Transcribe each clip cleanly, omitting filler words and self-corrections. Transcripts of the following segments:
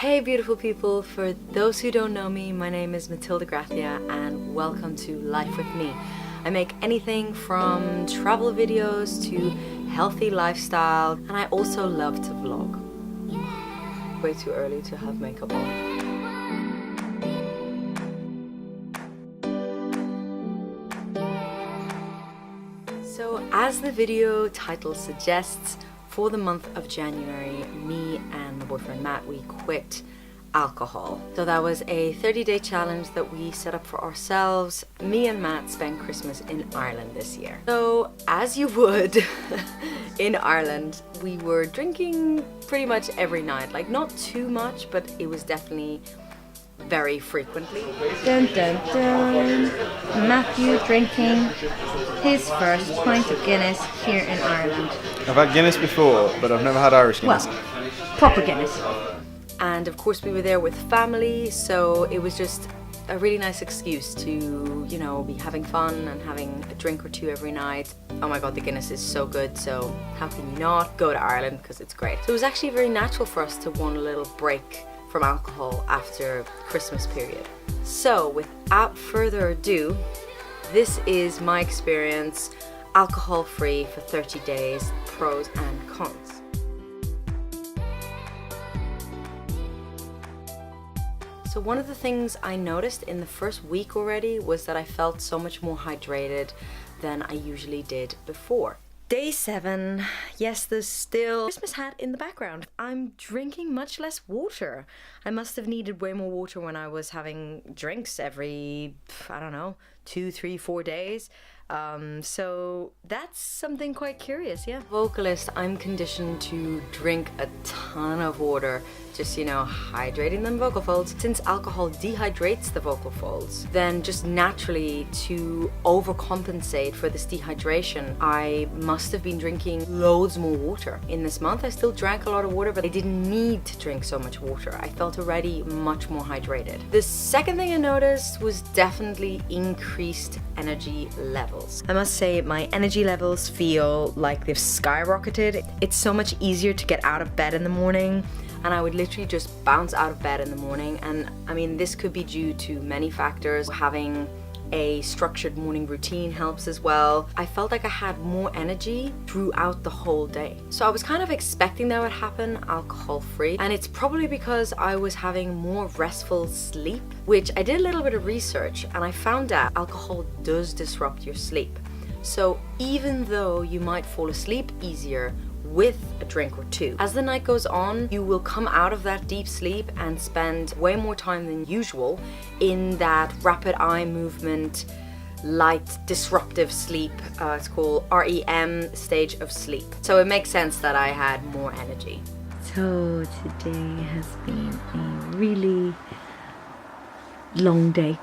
Hey beautiful people, for those who don't know me, my name is Matilda Gracia and welcome to Life with Me. I make anything from travel videos to healthy lifestyle, and I also love to vlog. Way too early to have makeup on. So as the video title suggests, for the month of January, me and my boyfriend Matt, we quit alcohol. So that was a 30-day challenge that we set up for ourselves. Me and Matt spent Christmas in Ireland this year. So as you would in Ireland, we were drinking pretty much every night. Like not too much, but it was definitely very frequently. Dun dun dun. Matthew drinking his first pint of Guinness here in Ireland. I've had Guinness before, but I've never had Irish Guinness. Well, proper Guinness. And of course we were there with family, so it was just a really nice excuse to, you know, be having fun and having a drink or two every night. Oh my god, the Guinness is so good, so how can you not go to Ireland, because it's great. So it was actually very natural for us to want a little break from alcohol after Christmas period. So without further ado, this is my experience alcohol-free for 30 days, pros and cons. So one of the things I noticed in the first week already was that I felt so much more hydrated than I usually did before. Day 7, yes, there's still Christmas hat in the background. I'm drinking much less water. I must have needed way more water when I was having drinks every, I don't know, 2, 3, 4 days. So that's something quite curious, yeah. Vocalist, I'm conditioned to drink a ton of water, just, you know, hydrating them vocal folds. Since alcohol dehydrates the vocal folds, then just naturally to overcompensate for this dehydration, I must have been drinking loads more water. In this month, I still drank a lot of water, but I didn't need to drink so much water. I felt already much more hydrated. The second thing I noticed was definitely increased energy levels. I must say my energy levels feel like they've skyrocketed. It's so much easier to get out of bed in the morning, and I would literally just bounce out of bed in the morning. And I mean, this could be due to many factors. Having a structured morning routine helps as well. I felt like I had more energy throughout the whole day. So I was kind of expecting that would happen alcohol-free, and it's probably because I was having more restful sleep, which I did a little bit of research and I found out alcohol does disrupt your sleep. So even though you might fall asleep easier with a drink or two, as the night goes on, you will come out of that deep sleep and spend way more time than usual in that rapid eye movement, light disruptive sleep. It's called REM stage of sleep. So it makes sense that I had more energy. So today has been a really long day.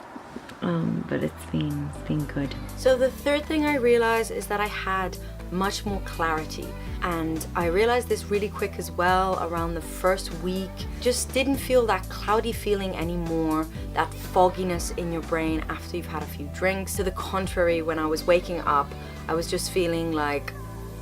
But it's been good. So the third thing I realized is that I had much more clarity, and I realized this really quick as well. Around the first week, just didn't feel that cloudy feeling anymore, that fogginess in your brain after you've had a few drinks. To the contrary, when I was waking up, I was just feeling like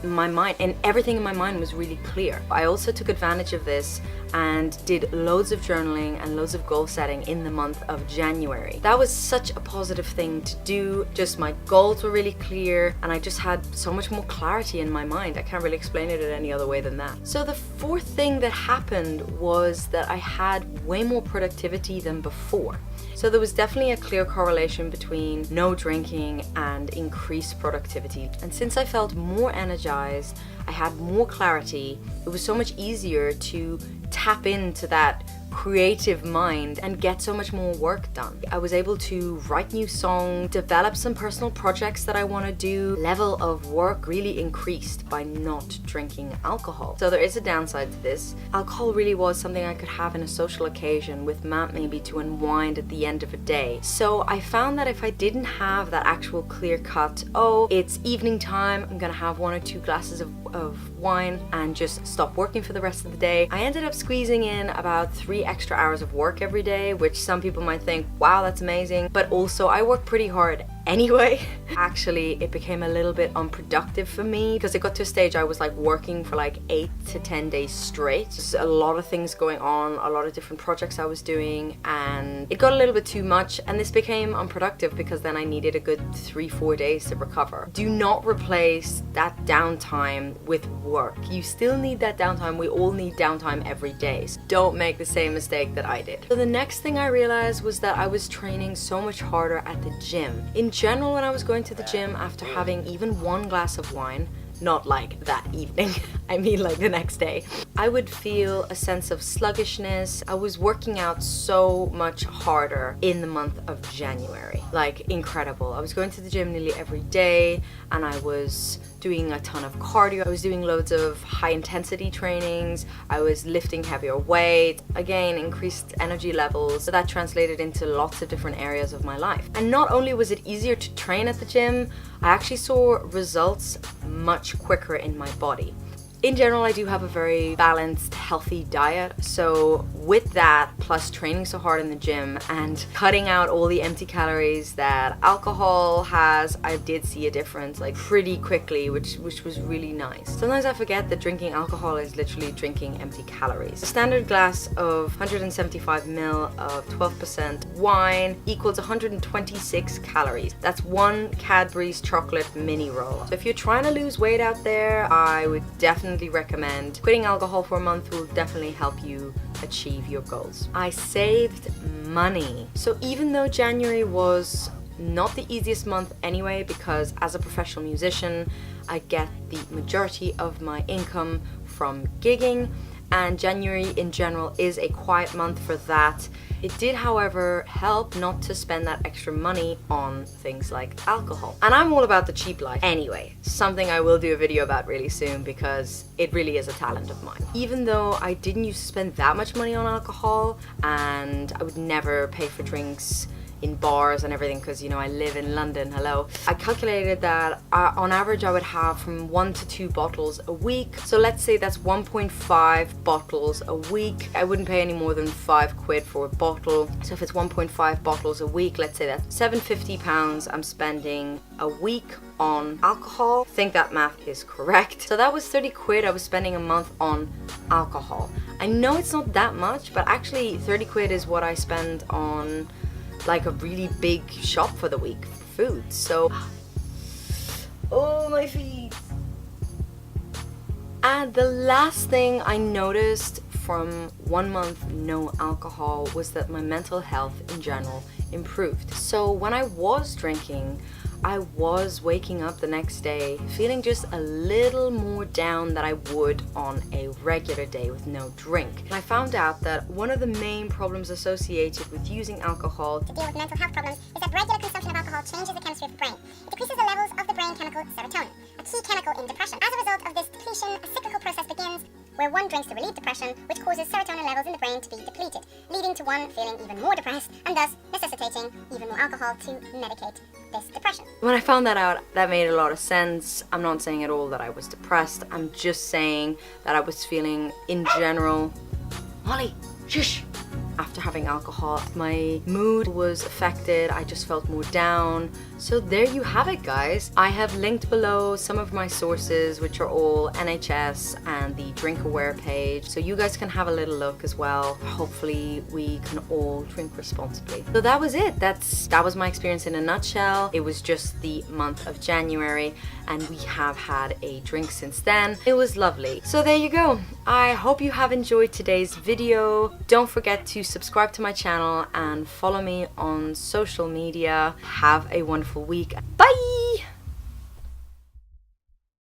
my mind and everything in my mind was really clear. I also took advantage of this and did loads of journaling and loads of goal setting in the month of January. That was such a positive thing to do. Just my goals were really clear and I just had so much more clarity in my mind. I can't really explain it in any other way than that. So the fourth thing that happened was that I had way more productivity than before. So there was definitely a clear correlation between no drinking and increased productivity. And since I felt more energized, I had more clarity, it was so much easier to tap into that creative mind and get so much more work done. I was able to write new songs, develop some personal projects that I want to do. Level of work really increased by not drinking alcohol. So there is a downside to this. Alcohol really was something I could have in a social occasion with Matt, maybe to unwind at the end of a day. So I found that if I didn't have that actual clear cut, oh, it's evening time, I'm gonna have 1 or 2 glasses of wine and just stop working for the rest of the day, I ended up squeezing in about 3 extra hours of work every day, which some people might think, wow, that's amazing. But also I work pretty hard anyway. Actually, it became a little bit unproductive for me because it got to a stage I was like working for like 8 to 10 days straight. Just a lot of things going on, a lot of different projects I was doing, and it got a little bit too much, and this became unproductive because then I needed a good 3-4 days to recover. Do not replace that downtime with work. You still need that downtime. We all need downtime every day. So don't make the same mistake that I did. So the next thing I realized was that I was training so much harder at the gym. In general, when I was going to the gym after having even one glass of wine, not like that evening, I mean like the next day, I would feel a sense of sluggishness. I was working out so much harder in the month of January. Like, incredible. I was going to the gym nearly every day, and I was doing a ton of cardio. I was doing loads of high intensity trainings. I was lifting heavier weight. Again, increased energy levels. So that translated into lots of different areas of my life. And not only was it easier to train at the gym, I actually saw results much quicker in my body. In general, I do have a very balanced, healthy diet. So with that, plus training so hard in the gym and cutting out all the empty calories that alcohol has, I did see a difference like pretty quickly, which was really nice. Sometimes I forget that drinking alcohol is literally drinking empty calories. A standard glass of 175 ml of 12% wine equals 126 calories. That's one Cadbury's chocolate mini roll. So if you're trying to lose weight out there, I would definitely recommend quitting alcohol for a month. Will definitely help you achieve your goals. I saved money. So even though January was not the easiest month anyway, because as a professional musician, I get the majority of my income from gigging, and January in general is a quiet month for that. It did, however, help not to spend that extra money on things like alcohol. And I'm all about the cheap life anyway, something I will do a video about really soon because it really is a talent of mine. Even though I didn't used to spend that much money on alcohol, and I would never pay for drinks in bars and everything because, you know, I live in London, hello. I calculated that on average I would have from 1 to 2 bottles a week. So let's say that's 1.5 bottles a week. I wouldn't pay any more than £5 for a bottle. So if it's 1.5 bottles a week, let's say that's £750 I'm spending a week on alcohol. I think that math is correct. So that was £30 I was spending a month on alcohol. I know it's not that much, but actually £30 is what I spend on like a really big shop for the week for food. So, oh, my feet. And the last thing I noticed from 1 month no alcohol was that my mental health in general improved. So when I was drinking, I was waking up the next day feeling just a little more down than I would on a regular day with no drink. And I found out that one of the main problems associated with using alcohol to deal with mental health problems is that regular consumption of alcohol changes the chemistry of the brain. It decreases the levels of the brain chemical serotonin, a key chemical in depression. As a result of this depletion, a cyclical process begins where one drinks to relieve depression, which causes serotonin levels in the brain to be depleted, leading to one feeling even more depressed and thus necessitating even more alcohol to medicate this depression. When I found that out, that made a lot of sense. I'm not saying at all that I was depressed. I'm just saying that I was feeling in general, Molly, shush! After having alcohol, my mood was affected. I just felt more down. So there you have it, guys. I have linked below some of my sources, which are all NHS and the Drink Aware page. So you guys can have a little look as well. Hopefully we can all drink responsibly. So that was it. That was my experience in a nutshell. It was just the month of January and we have had a drink since then. It was lovely. So there you go. I hope you have enjoyed today's video. Don't forget to subscribe to my channel and follow me on social media. Have a wonderful week. Bye!